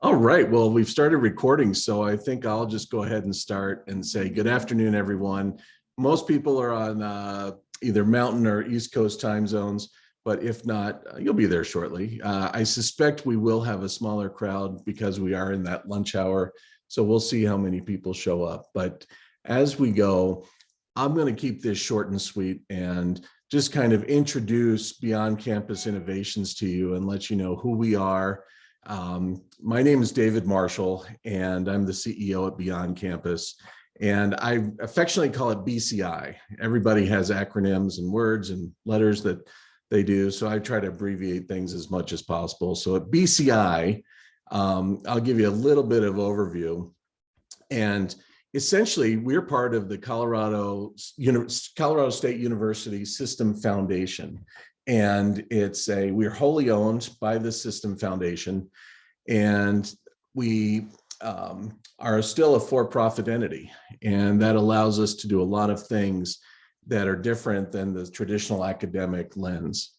All right, well, we've started recording, so I think I'll just go ahead and start and say good afternoon, everyone. Most people are on either Mountain or East Coast time zones, but if not, you'll be there shortly. I suspect we will have a smaller crowd because we are in that lunch hour, so we'll see how many people show up. But as we go, I'm going to keep this short and sweet and just kind of introduce Beyond Campus Innovations to you and let you know who we are. My name is David Marshall, and I'm the CEO at Beyond Campus. And I affectionately call it BCI. Everybody has acronyms and words and letters that they do, so I try to abbreviate things as much as possible. So at BCI, I'll give you a little bit of overview. And essentially, we're part of the Colorado State University System Foundation. And we're wholly owned by the System Foundation, and we are still a for-profit entity. And that allows us to do a lot of things that are different than the traditional academic lens.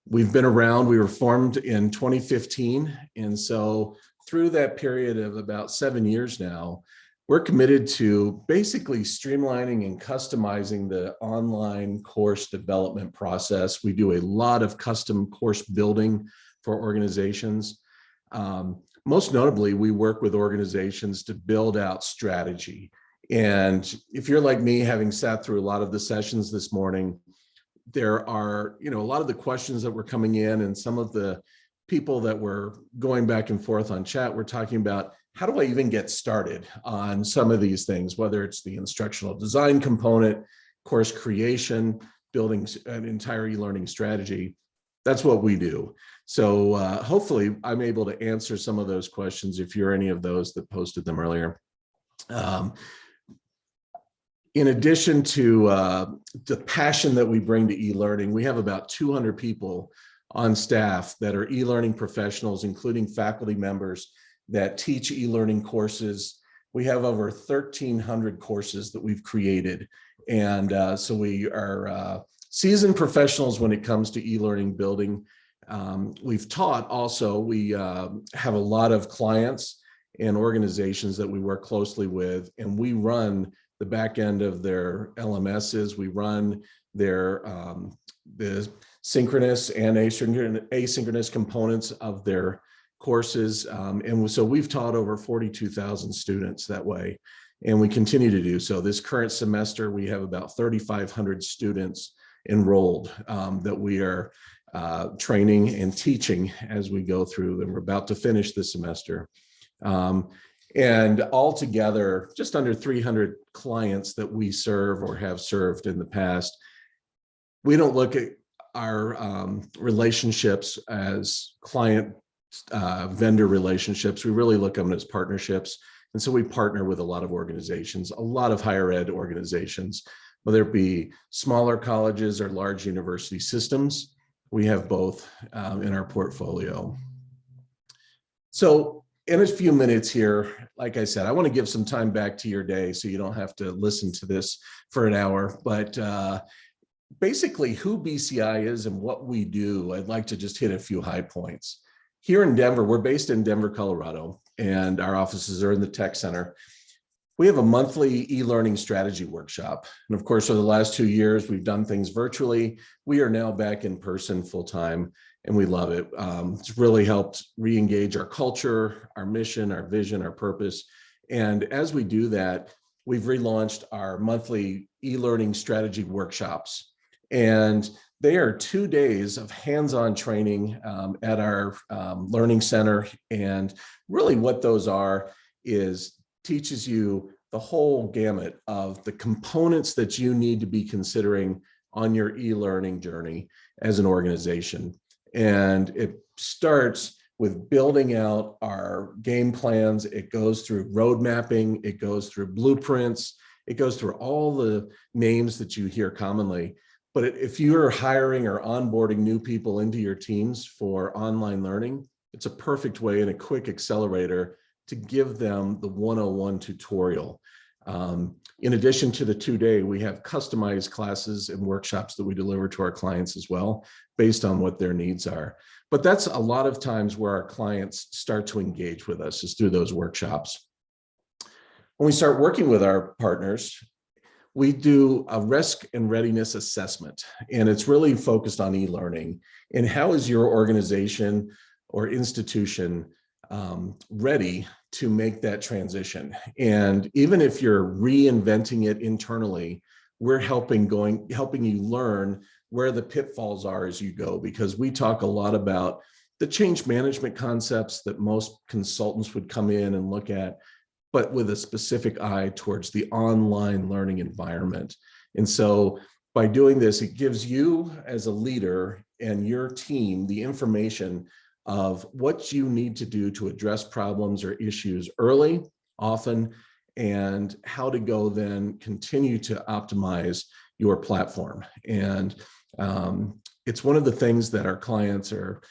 We've been around, we were formed in 2015. And so through that period of about 7 years now, we're committed to basically streamlining and customizing the online course development process. We do a lot of custom course building for organizations. Most notably, we work with organizations to build out strategy. And if you're like me, having sat through a lot of the sessions this morning, there are, a lot of the questions that were coming in, and some of the people that were going back and forth on chat were talking about, how do I even get started on some of these things, whether it's the instructional design component, course creation, building an entire e-learning strategy. That's what we do. So hopefully I'm able to answer some of those questions if you're any of those that posted them earlier. In addition to the passion that we bring to e-learning, we have about 200 people on staff that are e-learning professionals, including faculty members that teach e-learning courses. We have over 1,300 courses that we've created. And so we are seasoned professionals when it comes to e-learning building. We've taught also, we have a lot of clients and organizations that we work closely with, and we run the back end of their LMSs. We run their the synchronous and asynchronous components of their courses. And so we've taught over 42,000 students that way, and we continue to do so. This current semester, we have about 3,500 students enrolled that we are training and teaching as we go through, and we're about to finish this semester. And altogether, just under 300 clients that we serve or have served in the past. We don't look at our relationships as client vendor relationships. We really look at them as partnerships. And so we partner with a lot of organizations, a lot of higher ed organizations, whether it be smaller colleges or large university systems. We have both in our portfolio. So in a few minutes here, like I said, I want to give some time back to your day so you don't have to listen to this for an hour, but basically who BCI is and what we do, I'd like to just hit a few high points. Here in Denver, we're based in Denver, Colorado, and our offices are in the tech center. We have a monthly e-learning strategy workshop. And of course, over the last 2 years, we've done things virtually. We are now back in person full time, and we love it. It's really helped re-engage our culture, our mission, our vision, our purpose. And as we do that, we've relaunched our monthly e-learning strategy workshops. And they are 2 days of hands-on training at our learning center. And really what those are is teaches you the whole gamut of the components that you need to be considering on your e-learning journey as an organization. And it starts with building out our game plans. It goes through road mapping. It goes through blueprints. It goes through all the names that you hear commonly. But if you're hiring or onboarding new people into your teams for online learning, it's a perfect way and a quick accelerator to give them the 101 tutorial. In addition to the 2-day, we have customized classes and workshops that we deliver to our clients as well, based on what their needs are. But that's a lot of times where our clients start to engage with us, is through those workshops. When we start working with our partners, we do a risk and readiness assessment, and it's really focused on e-learning. And how is your organization or institution ready to make that transition? And even if you're reinventing it internally, we're helping you learn where the pitfalls are as you go, because we talk a lot about the change management concepts that most consultants would come in and look at, but with a specific eye towards the online learning environment. And so by doing this, it gives you as a leader and your team the information of what you need to do to address problems or issues early, often, and how to go then continue to optimize your platform. And it's one of the things that our clients are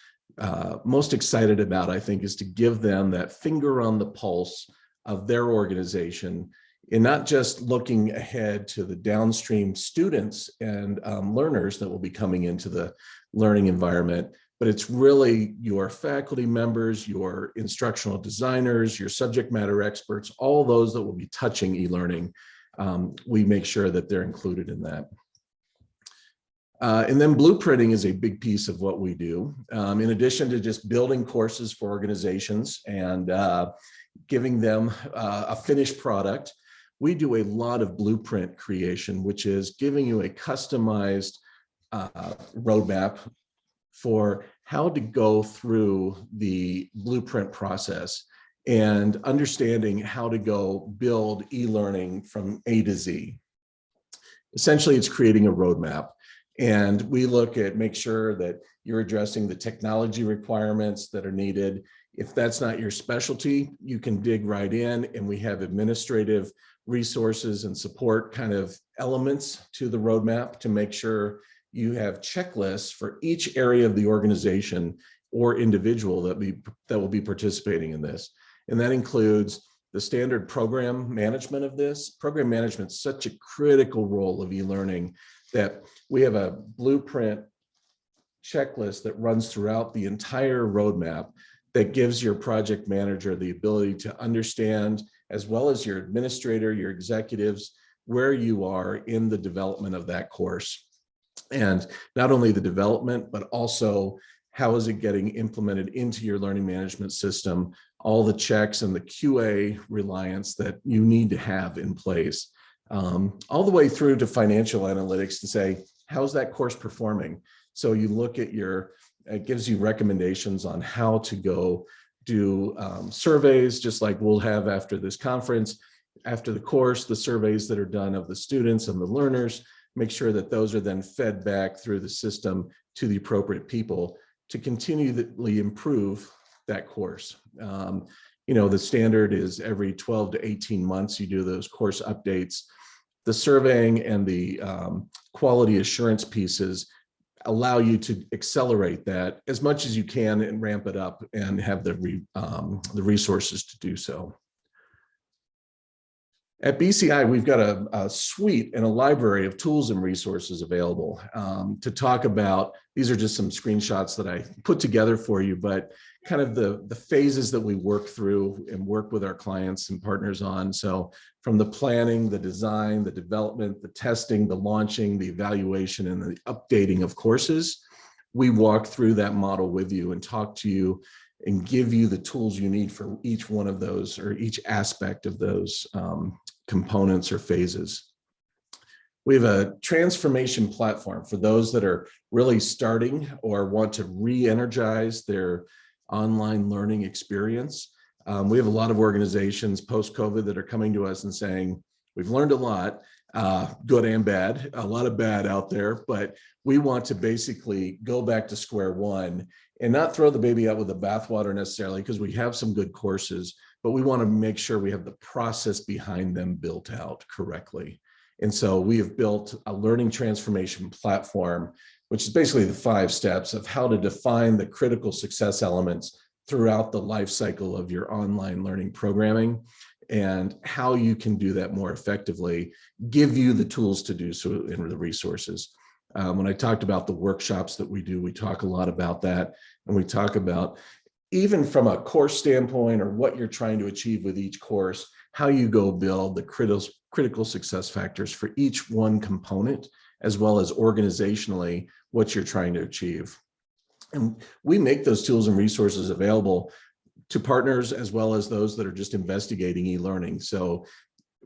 most excited about, I think, is to give them that finger on the pulse of their organization, and not just looking ahead to the downstream students and learners that will be coming into the learning environment, but it's really your faculty members, your instructional designers, your subject matter experts, all those that will be touching e-learning. We make sure that they're included in that. And then blueprinting is a big piece of what we do. In addition to just building courses for organizations and giving them a finished product, we do a lot of blueprint creation, which is giving you a customized roadmap for how to go through the blueprint process and understanding how to go build e-learning from A to Z. Essentially, it's creating a roadmap. And we make sure that you're addressing the technology requirements that are needed. If that's not your specialty, you can dig right in, and we have administrative resources and support kind of elements to the roadmap to make sure you have checklists for each area of the organization or individual that will be participating in this. And that includes the standard program management of this. Program management is such a critical role of e-learning that we have a blueprint checklist that runs throughout the entire roadmap that gives your project manager the ability to understand, as well as your administrator, your executives, where you are in the development of that course. And not only the development, but also how is it getting implemented into your learning management system, all the checks and the QA reliance that you need to have in place, all the way through to financial analytics to say, how's that course performing? So you look at it gives you recommendations on how to go do surveys, just like we'll have after this conference, after the course, the surveys that are done of the students and the learners, make sure that those are then fed back through the system to the appropriate people to continually improve that course. The standard is every 12 to 18 months, you do those course updates. The surveying and the quality assurance pieces allow you to accelerate that as much as you can and ramp it up and have the resources to do so. At BCI, we've got a suite and a library of tools and resources available to talk about. These are just some screenshots that I put together for you, but kind of the phases that we work through and work with our clients and partners on. So from the planning, the design, the development, the testing, the launching, the evaluation, and the updating of courses, we walk through that model with you and talk to you and give you the tools you need for each one of those or each aspect of those components or phases. We have a transformation platform for those that are really starting or want to re-energize their online learning experience. We have a lot of organizations post-COVID that are coming to us and saying, we've learned a lot, good and bad, a lot of bad out there, but we want to basically go back to square one and not throw the baby out with the bathwater necessarily, because we have some good courses, but we want to make sure we have the process behind them built out correctly. And so we have built a learning transformation platform, which is basically the 5 steps of how to define the critical success elements throughout the life cycle of your online learning programming. and how you can do that more effectively, give you the tools to do so and the resources. When I talked about the workshops that we do, we talk a lot about that. And we talk about, even from a course standpoint or what you're trying to achieve with each course, how you go build the critical success factors for each one component, as well as organizationally what you're trying to achieve. And we make those tools and resources available to partners as well as those that are just investigating e-learning. So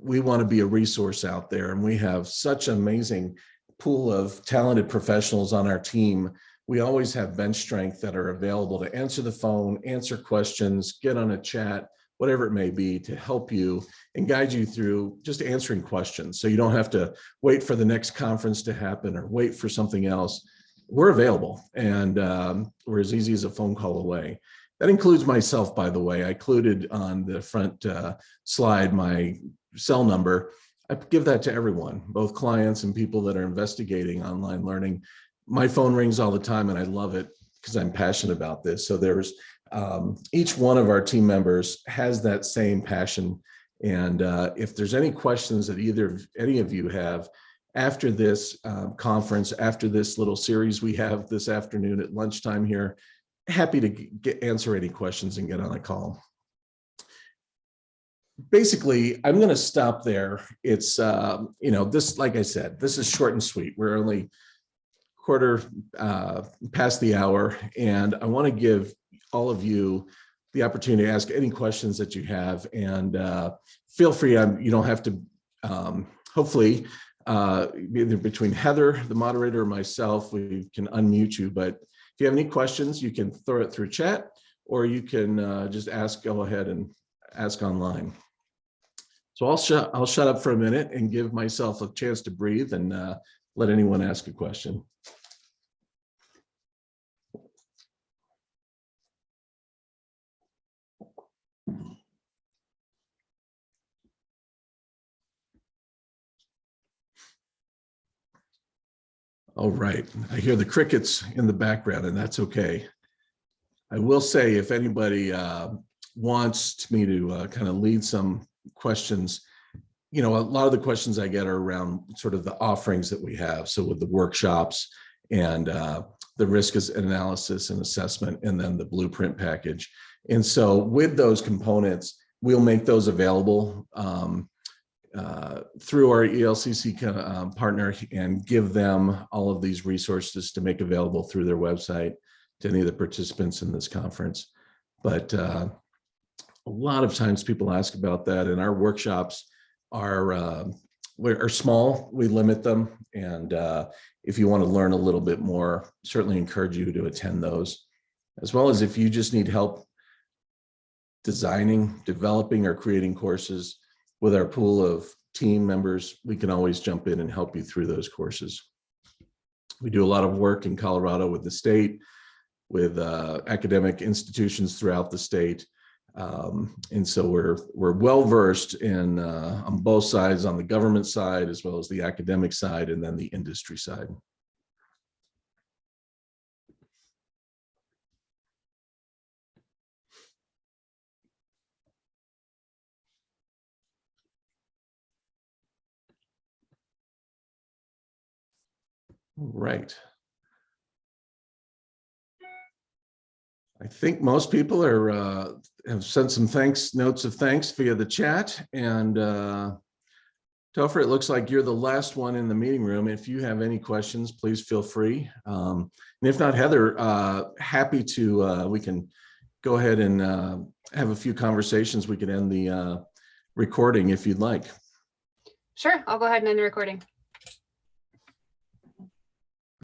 we want to be a resource out there, and we have such an amazing pool of talented professionals on our team. We always have bench strength that are available to answer the phone, answer questions, get on a chat, whatever it may be, to help you and guide you through just answering questions. So you don't have to wait for the next conference to happen or wait for something else. We're available, and we're as easy as a phone call away. That includes myself, by the way. I included on the front slide my cell number. I give that to everyone, both clients and people that are investigating online learning. My phone rings all the time, and I love it because I'm passionate about this. So there's each one of our team members has that same passion. And if there's any questions that any of you have after this conference, after this little series we have this afternoon at lunchtime here, happy to answer any questions and get on a call. Basically, I'm going to stop there. It's, this, like I said, this is short and sweet. We're only quarter past the hour, and I want to give all of you the opportunity to ask any questions that you have, and feel free. You don't have to, hopefully, either between Heather, the moderator, or myself, we can unmute you. But if you have any questions, you can throw it through chat, or you can just go ahead and ask online. So I'll shut up for a minute and give myself a chance to breathe and let anyone ask a question. All right, I hear the crickets in the background, and that's okay. I will say, if anybody wants me to kind of lead some questions, a lot of the questions I get are around sort of the offerings that we have. So with the workshops and the risk analysis and assessment, and then the blueprint package. And so with those components, we'll make those available through our ELCC partner, and give them all of these resources to make available through their website to any of the participants in this conference. But a lot of times people ask about that, and our workshops are small. We limit them, and if you want to learn a little bit more, certainly encourage you to attend those, as well as if you just need help designing, developing, or creating courses. With our pool of team members, we can always jump in and help you through those courses. We do a lot of work in Colorado with the state, with academic institutions throughout the state. And so we're well versed in on both sides, on the government side, as well as the academic side, and then the industry side. Right. I think most people have sent some notes of thanks via the chat. And Topher, it looks like you're the last one in the meeting room. If you have any questions, please feel free. And if not, Heather, happy to, we can go ahead and have a few conversations. We can end the recording if you'd like. Sure, I'll go ahead and end the recording.